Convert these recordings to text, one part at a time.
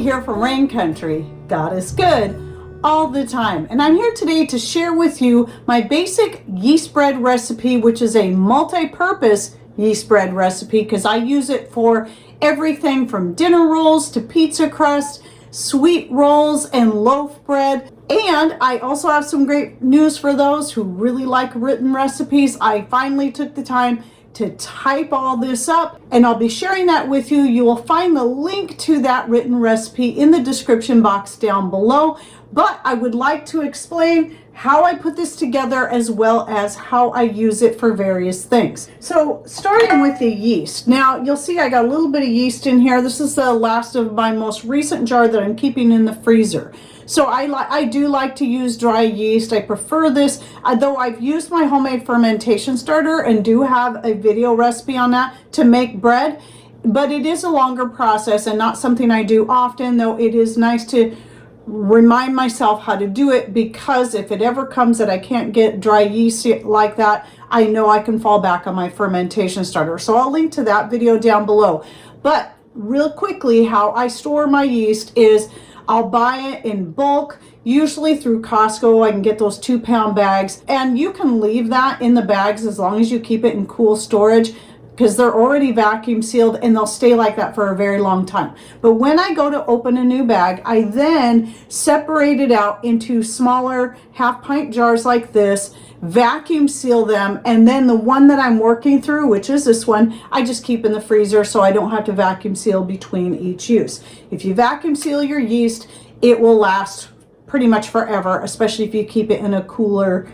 here from Rain Country. God is good all the time. And I'm here today to share with you my basic yeast bread recipe, which is a multi-purpose yeast bread recipe because I use it for everything from dinner rolls to pizza crust, sweet rolls, and loaf bread. And I also have some great news for those who really like written recipes. I finally took the time to type all this up, and I'll be sharing that with you. You will find the link to that written recipe in the description box down below. But I would like to explain how I put this together as well as how I use it for various things. So starting with the yeast. Now you'll see I got a little bit of yeast in here. This is the last of my most recent jar that I'm keeping in the freezer. So I do like to use dry yeast. I prefer this, though I've used my homemade fermentation starter and do have a video recipe on that to make bread, but it is a longer process and not something I do often, though it is nice to remind myself how to do it, because if it ever comes that I can't get dry yeast like that, I know I can fall back on my fermentation starter. So I'll link to that video down below. But real quickly, how I store my yeast is I'll buy it in bulk, usually through Costco. I can get those 2-pound bags, and you can leave that in the bags as long as you keep it in cool storage, because they're already vacuum sealed and they'll stay like that for a very long time. But when I go to open a new bag, I then separate it out into smaller half-pint jars like this, vacuum seal them, and then the one that I'm working through, which is this one, I just keep in the freezer so I don't have to vacuum seal between each use. If you vacuum seal your yeast, it will last pretty much forever, especially if you keep it in a cooler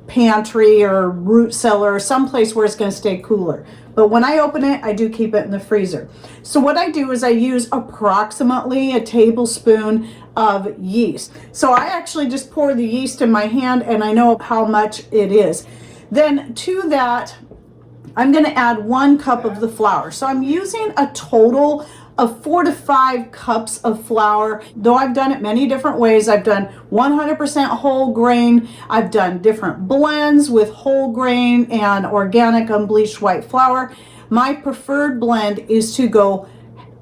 pantry or root cellar or someplace where it's going to stay cooler. But when I open it, I do keep it in the freezer. So what I do is I use approximately a tablespoon of yeast. So I actually just pour the yeast in my hand and I know how much it is. Then to that, I'm going to add 1 cup of the flour. So I'm using a total of 4 to 5 cups of flour, though I've done it many different ways. I've done 100% whole grain. I've done different blends with whole grain and organic unbleached white flour. My preferred blend is to go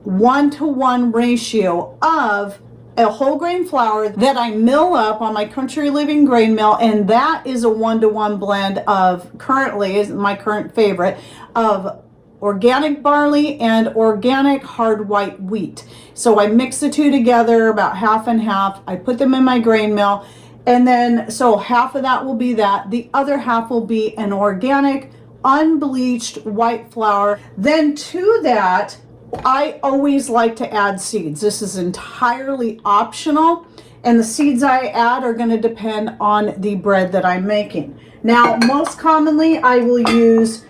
1-to-1 ratio of a whole grain flour that I mill up on my Country Living grain mill, and that is a 1-to-1 blend of, currently is my current favorite, of organic barley and organic hard white wheat. So I mix the two together about half and half. I put them in my grain mill, and then so half of that will be that. The other half will be an organic unbleached white flour. Then to that, I always like to add seeds. This is entirely optional, and the seeds I add are going to depend on the bread that I'm making. Now, most commonly I will use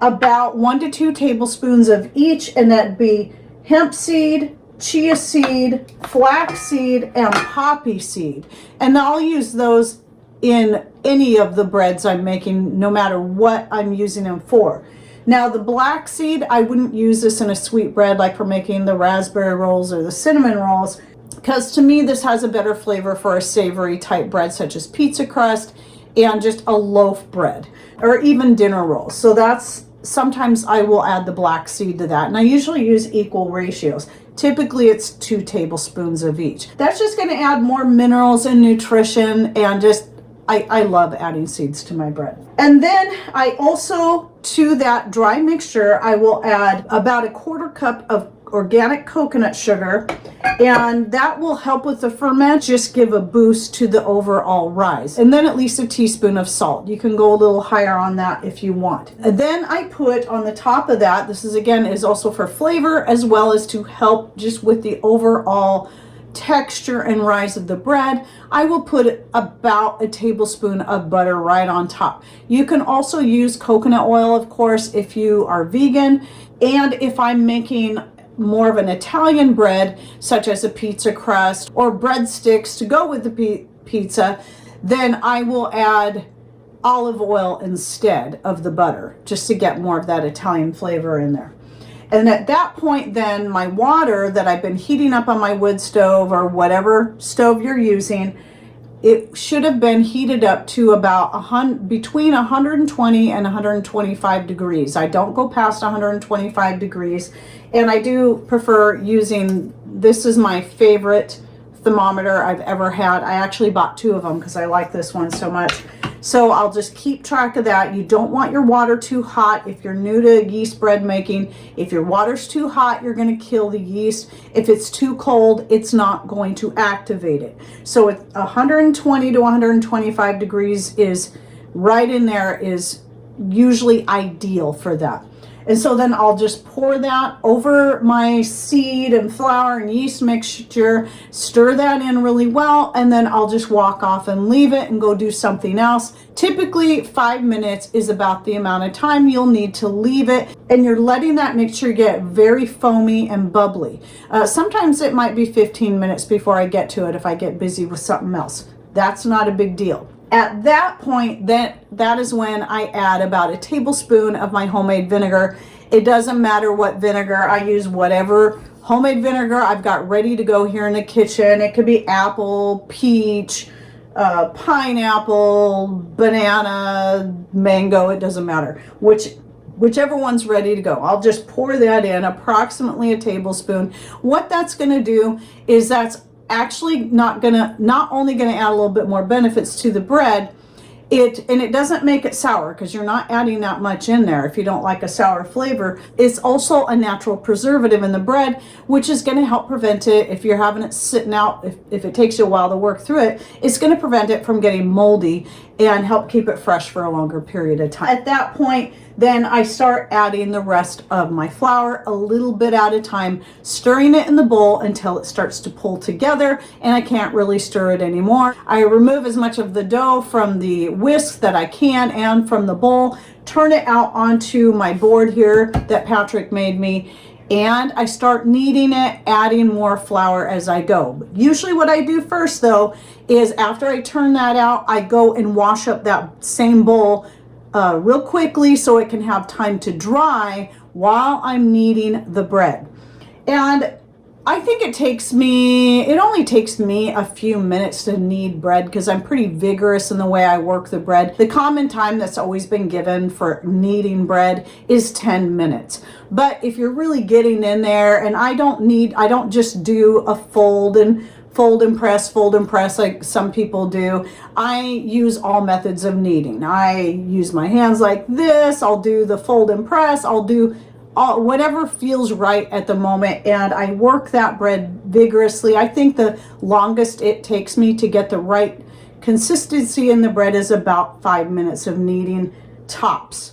about 1 to 2 tablespoons of each, and that'd be hemp seed, chia seed, flax seed, and poppy seed. And I'll use those in any of the breads I'm making, no matter what I'm using them for. Now the black seed, I wouldn't use this in a sweet bread like for making the raspberry rolls or the cinnamon rolls, because to me this has a better flavor for a savory type bread such as pizza crust and just a loaf bread or even dinner rolls. So that's, sometimes I will add the black seed to that, and I usually use equal ratios. Typically it's 2 tablespoons of each. That's just going to add more minerals and nutrition, and just I love adding seeds to my bread. And then I also, to that dry mixture, I will add about 1/4 cup of organic coconut sugar, and that will help with the ferment, just give a boost to the overall rise. And then at least a teaspoon of salt. You can go a little higher on that if you want. And then I put on the top of that, this is again is also for flavor as well as to help just with the overall texture and rise of the bread, I will put about a tablespoon of butter right on top. You can also use coconut oil, of course, if you are vegan. And if I'm making more of an Italian bread, such as a pizza crust or breadsticks to go with the pizza, then I will add olive oil instead of the butter, just to get more of that Italian flavor in there. And at that point, then my water that I've been heating up on my wood stove or whatever stove you're using, it should have been heated up to about between 120 and 125 degrees. I don't go past 125 degrees, and I do prefer using, this is my favorite thermometer I've ever had. I actually bought 2 of them because I like this one so much. So I'll just keep track of that. You don't want your water too hot if you're new to yeast bread making. If your water's too hot, you're going to kill the yeast. If it's too cold, it's not going to activate it. So at 120 to 125 degrees is right in there, is usually ideal for that. And so then I'll just pour that over my seed and flour and yeast mixture, stir that in really well, and then I'll just walk off and leave it and go do something else. Typically 5 minutes is about the amount of time you'll need to leave it, and you're letting that mixture get very foamy and bubbly. Sometimes it might be 15 minutes before I get to it if I get busy with something else. That's not a big deal. At that point, that is when I add about a tablespoon of my homemade vinegar. It doesn't matter what vinegar. I use whatever homemade vinegar I've got ready to go here in the kitchen. It could be apple, peach, pineapple, banana, mango. It doesn't matter. Whichever one's ready to go. I'll just pour that in, approximately a tablespoon. What that's going to do is that's actually not only gonna add a little bit more benefits to the bread, it doesn't make it sour because you're not adding that much in there if you don't like a sour flavor. It's also a natural preservative in the bread, which is going to help prevent it, if you're having it sitting out, if it takes you a while to work through it, it's going to prevent it from getting moldy and help keep it fresh for a longer period of time. At that point, then I start adding the rest of my flour a little bit at a time, stirring it in the bowl until it starts to pull together and I can't really stir it anymore. I remove as much of the dough from the whisk that I can and from the bowl, turn it out onto my board here that Patrick made me, and I start kneading it, adding more flour as I go. Usually what I do first though is after I turn that out, I go and wash up that same bowl real quickly so it can have time to dry while I'm kneading the bread. And I think it only takes me a few minutes to knead bread because I'm pretty vigorous in the way I work the bread. The common time that's always been given for kneading bread is 10 minutes. But if you're really getting in there, and I don't just do a fold and press like some people do. I use all methods of kneading. I use my hands like this. I'll do the fold and press. I'll do whatever feels right at the moment, and I work that bread vigorously. I think the longest it takes me to get the right consistency in the bread is about 5 minutes of kneading, tops.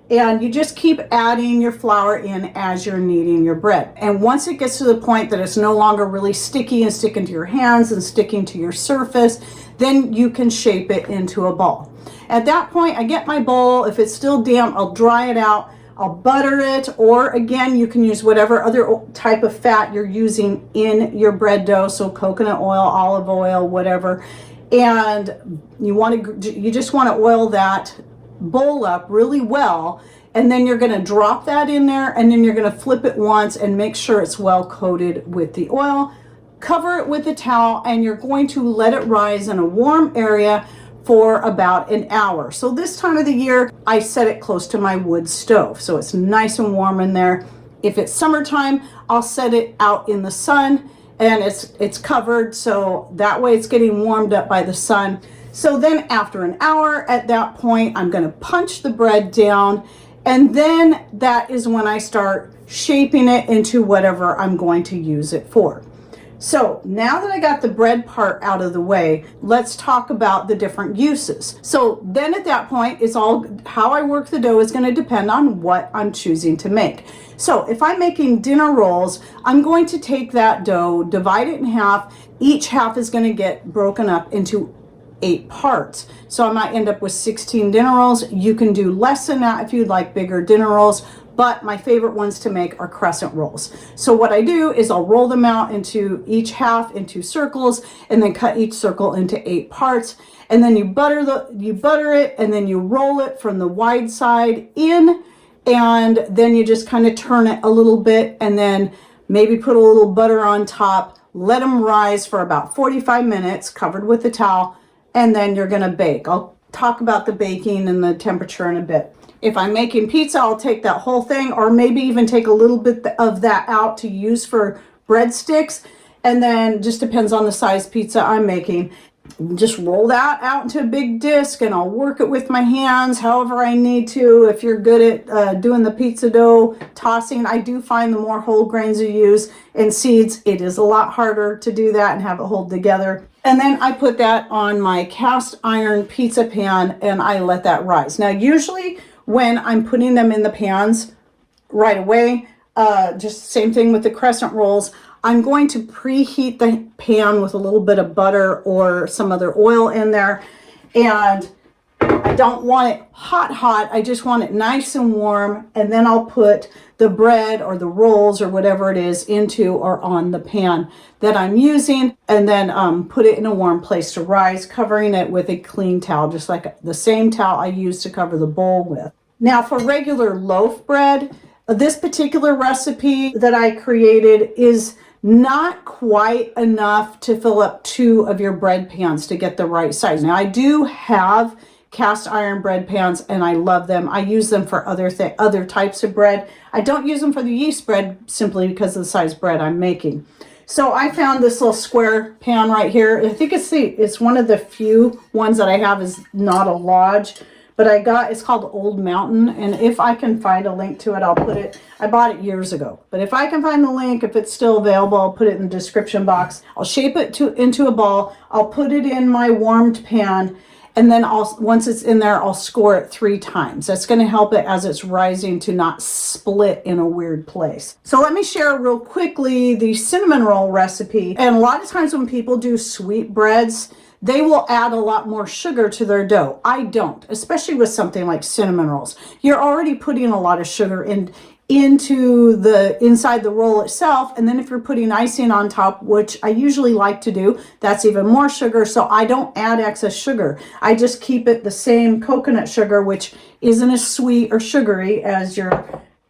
And you just keep adding your flour in as you're kneading your bread. And once it gets to the point that it's no longer really sticky and sticking to your hands and sticking to your surface, then you can shape it into a ball. At that point, I get my bowl. If it's still damp, I'll dry it out. I'll butter it, or again, you can use whatever other type of fat you're using in your bread dough. So coconut oil, olive oil, whatever. And you just want to oil that bowl up really well, and then you're going to drop that in there, and then you're going to flip it once and make sure it's well coated with the oil. Cover it with a towel, and you're going to let it rise in a warm area for about an hour. So this time of the year, I set it close to my wood stove so it's nice and warm in there. If it's summertime, I'll set it out in the sun, and it's covered, so that way it's getting warmed up by the sun. So then after an hour, at that point, I'm going to punch the bread down, and then that is when I start shaping it into whatever I'm going to use it for. So now that I got the bread part out of the way, let's talk about the different uses. So then at that point, it's all how I work the dough is going to depend on what I'm choosing to make. So if I'm making dinner rolls, I'm going to take that dough, divide it in half. Each half is going to get broken up into 8 parts. So I might end up with 16 dinner rolls. You can do less than that if you'd like bigger dinner rolls, but my favorite ones to make are crescent rolls. So what I do is I'll roll them out into each half into circles, and then cut each circle into 8 parts. And then you butter it, and then you roll it from the wide side in, and then you just kind of turn it a little bit, and then maybe put a little butter on top, let them rise for about 45 minutes, covered with a towel, and then you're gonna bake. I'll talk about the baking and the temperature in a bit. If I'm making pizza, I'll take that whole thing, or maybe even take a little bit of that out to use for breadsticks. And then just depends on the size pizza I'm making. Just roll that out into a big disc, and I'll work it with my hands however I need to. If you're good at doing the pizza dough tossing, I do find the more whole grains you use and seeds, it is a lot harder to do that and have it hold together. And then I put that on my cast iron pizza pan and I let that rise. Now usually when I'm putting them in the pans right away, just same thing with the crescent rolls, I'm going to preheat the pan with a little bit of butter or some other oil in there. And I don't want it hot. I just want it nice and warm. And then I'll put the bread or the rolls or whatever it is into or on the pan that I'm using. And then put it in a warm place to rise, covering it with a clean towel, just like the same towel I used to cover the bowl with. Now for regular loaf bread, this particular recipe that I created is not quite enough to fill up 2 of your bread pans to get the right size. Now I do have cast iron bread pans and I love them. I use them for other types of bread. I don't use them for the yeast bread simply because of the size bread I'm making. So I found this little square pan right here. I think it's one of the few ones that I have is not a Lodge. But it's called Old Mountain, and if I can find a link to it, I'll put it. I bought it years ago, but if I can find the link, if it's still available, I'll put it in the description box. I'll shape it into a ball. I'll put it in my warmed pan, and then once it's in there, I'll score it 3 times. That's going to help it as it's rising to not split in a weird place. So let me share real quickly the cinnamon roll recipe. And a lot of times when people do sweet breads, they will add a lot more sugar to their dough. I don't, especially with something like cinnamon rolls. You're already putting a lot of sugar into the inside the roll itself. And then if you're putting icing on top, which I usually like to do, that's even more sugar. So I don't add excess sugar. I just keep it the same coconut sugar, which isn't as sweet or sugary as your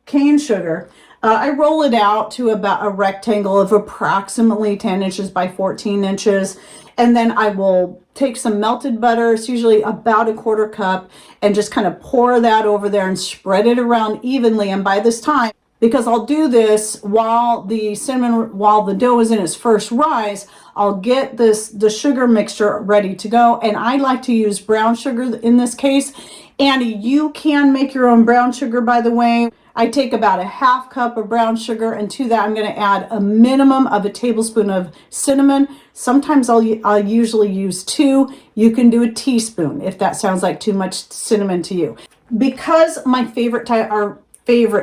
cane sugar. I roll it out to about a rectangle of approximately 10 inches by 14 inches. And then I will take some melted butter, it's usually about a 1/4 cup, and just kind of pour that over there and spread it around evenly. And by this time, because I'll do this while the dough is in its first rise, I'll get the sugar mixture ready to go. And I like to use brown sugar in this case. And you can make your own brown sugar, by the way. I take about a 1/2 cup of brown sugar, and to that I'm going to add a minimum of a tablespoon of cinnamon. Sometimes I'll usually use 2. You can do a teaspoon if that sounds like too much cinnamon to you. Because my favorite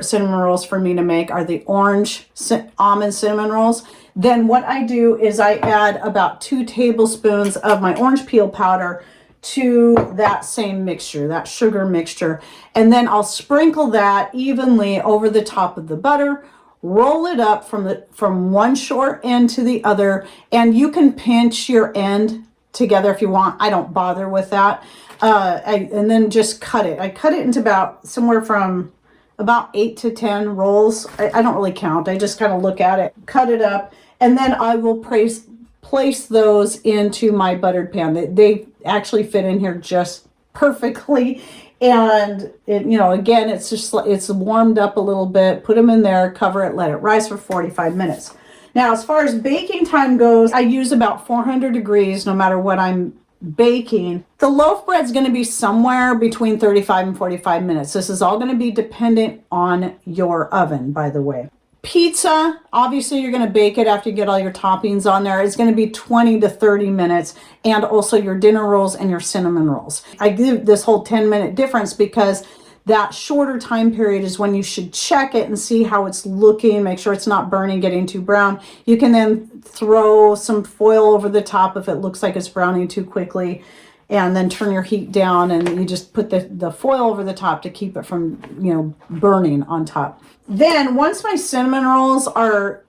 cinnamon rolls for me to make are the orange almond cinnamon rolls, then what I do is I add about 2 tablespoons of my orange peel powder to that same mixture, that sugar mixture. And then I'll sprinkle that evenly over the top of the butter, roll it up from one short end to the other, and you can pinch your end together if you want. I don't bother with that. And then just cut it. I cut it into somewhere from about 8 to 10 rolls. I don't really count. I just kind of look at it, cut it up, and then I will place those into my buttered pan. They actually fit in here just perfectly. And again, it's warmed up a little bit. Put them in there, cover it, let it rise for 45 minutes. Now, as far as baking time goes, I use about 400 degrees no matter what I'm baking. The loaf bread's going to be somewhere between 35 and 45 minutes. This is all going to be dependent on your oven, by the way. Pizza, obviously you're going to bake it after you get all your toppings on there. It's going to be 20 to 30 minutes, and also your dinner rolls and your cinnamon rolls. I give this whole 10-minute difference because that shorter time period is when you should check it and see how it's looking, make sure it's not burning, getting too brown. You can then throw some foil over the top if it looks like it's browning too quickly, and then turn your heat down, and you just put the foil over the top to keep it from burning on top. Then once my cinnamon rolls are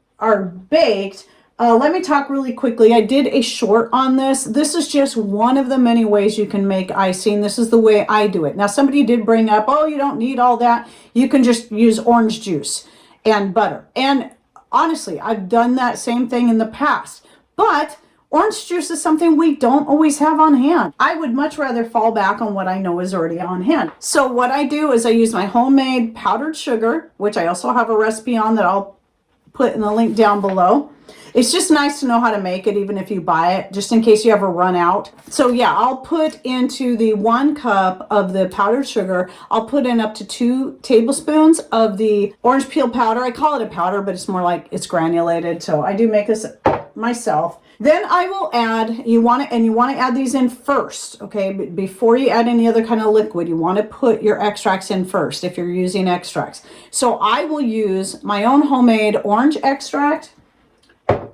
baked, let me talk really quickly. I did a short on this. This is just one of the many ways you can make icing. This is the way I do it. Now, somebody did bring up, oh, you don't need all that. You can just use orange juice and butter. And Honestly, I've done that same thing in the past, but orange juice is something we don't always have on hand. I would much rather fall back on what I know is already on hand. So what I do is I use my homemade powdered sugar, which I also have a recipe on that I'll put in the link down below. It's just nice to know how to make it, even if you buy it, just in case you ever run out. So yeah, I'll put into the 1 cup of the powdered sugar, I'll put in up to 2 tablespoons of the orange peel powder. I call it a powder, but it's more like it's granulated. So I do make this myself. Then I will add, you want to add these in first, okay? Before you add any other kind of liquid, you want to put your extracts in first if you're using extracts. So I will use my own homemade orange extract,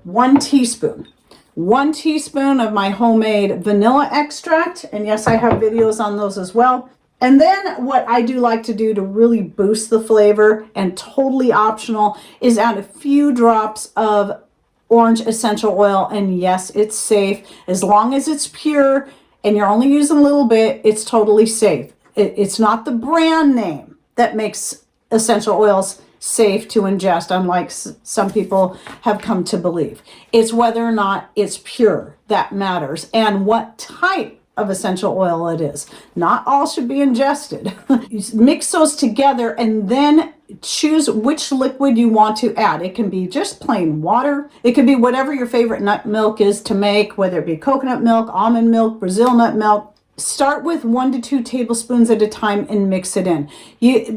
1 teaspoon. 1 teaspoon of my homemade vanilla extract. And yes, I have videos on those as well. And then what I do like to do to really boost the flavor, and totally optional, is add a few drops of orange essential oil. And yes, it's safe. As long as it's pure and you're only using a little bit, it's totally safe. It's not the brand name that makes essential oils safe to ingest, unlike some people have come to believe. It's whether or not it's pure that matters, and what type of essential oil it is. Not all should be ingested. You mix those together and then choose which liquid you want to add. It can be just plain water. It could be whatever your favorite nut milk is to make, whether it be coconut milk, almond milk, Brazil nut milk. Start with 1 to 2 tablespoons at a time and mix it in.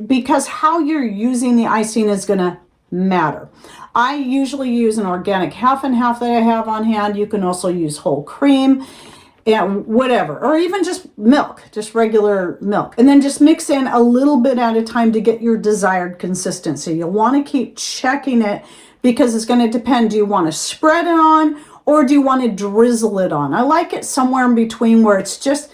Because how you're using the icing is going to matter. I usually use an organic half and half that I have on hand. You can also use whole cream and whatever, or even just milk, just regular milk. And then just mix in a little bit at a time to get your desired consistency. You'll want to keep checking it because it's going to depend. Do you want to spread it on, or do you want to drizzle it on? I like it somewhere in between, where it's just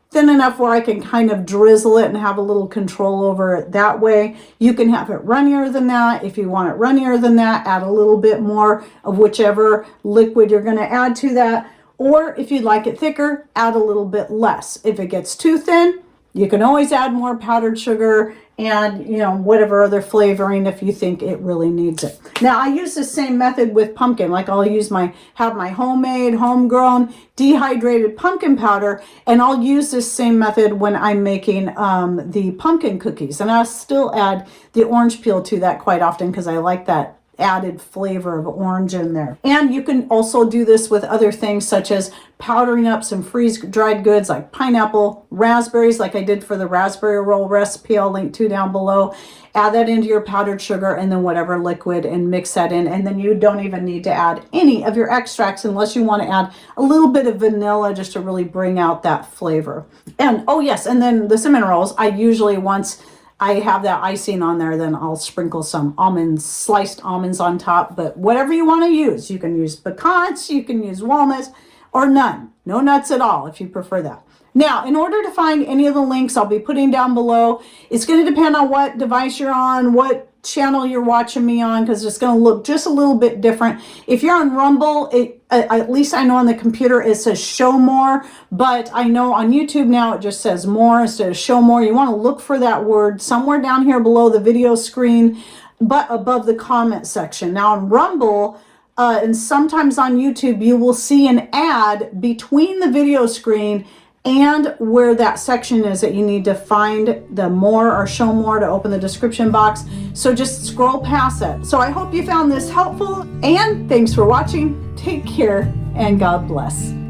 thin enough where I can kind of drizzle it and have a little control over it that way. You can have it runnier than that. If you want it runnier than that, add a little bit more of whichever liquid you're going to add to that. Or if you'd like it thicker, add a little bit less. If it gets too thin, you can always add more powdered sugar and, whatever other flavoring if you think it really needs it. Now, I use the same method with pumpkin. Like, I'll have my homemade, homegrown, dehydrated pumpkin powder, and I'll use this same method when I'm making the pumpkin cookies. And I'll still add the orange peel to that quite often because I like that added flavor of orange in there. And you can also do this with other things, such as powdering up some freeze-dried goods like pineapple, raspberries, like I did for the raspberry roll recipe I'll link to down below. Add that into your powdered sugar and then whatever liquid, and mix that in. And then you don't even need to add any of your extracts unless you want to add a little bit of vanilla just to really bring out that flavor. And oh yes, and then the cinnamon rolls, I usually, once I have that icing on there, then I'll sprinkle some almonds, sliced almonds on top. But whatever you want to use, you can use pecans, you can use walnuts, or none. No nuts at all if you prefer that. Now, in order to find any of the links I'll be putting down below, it's going to depend on what device you're on, what channel you're watching me on, because it's going to look just a little bit different. If you're on Rumble, at least I know on the computer it says show more, but I know on YouTube now it just says more instead of show more. You want to look for that word somewhere down here below the video screen, but above the comment section. Now on Rumble, and sometimes on YouTube, you will see an ad between the video screen and where that section is that you need to find the more or show more to open the description box. So just scroll past that. So I hope you found this helpful, and thanks for watching. Take care and God bless.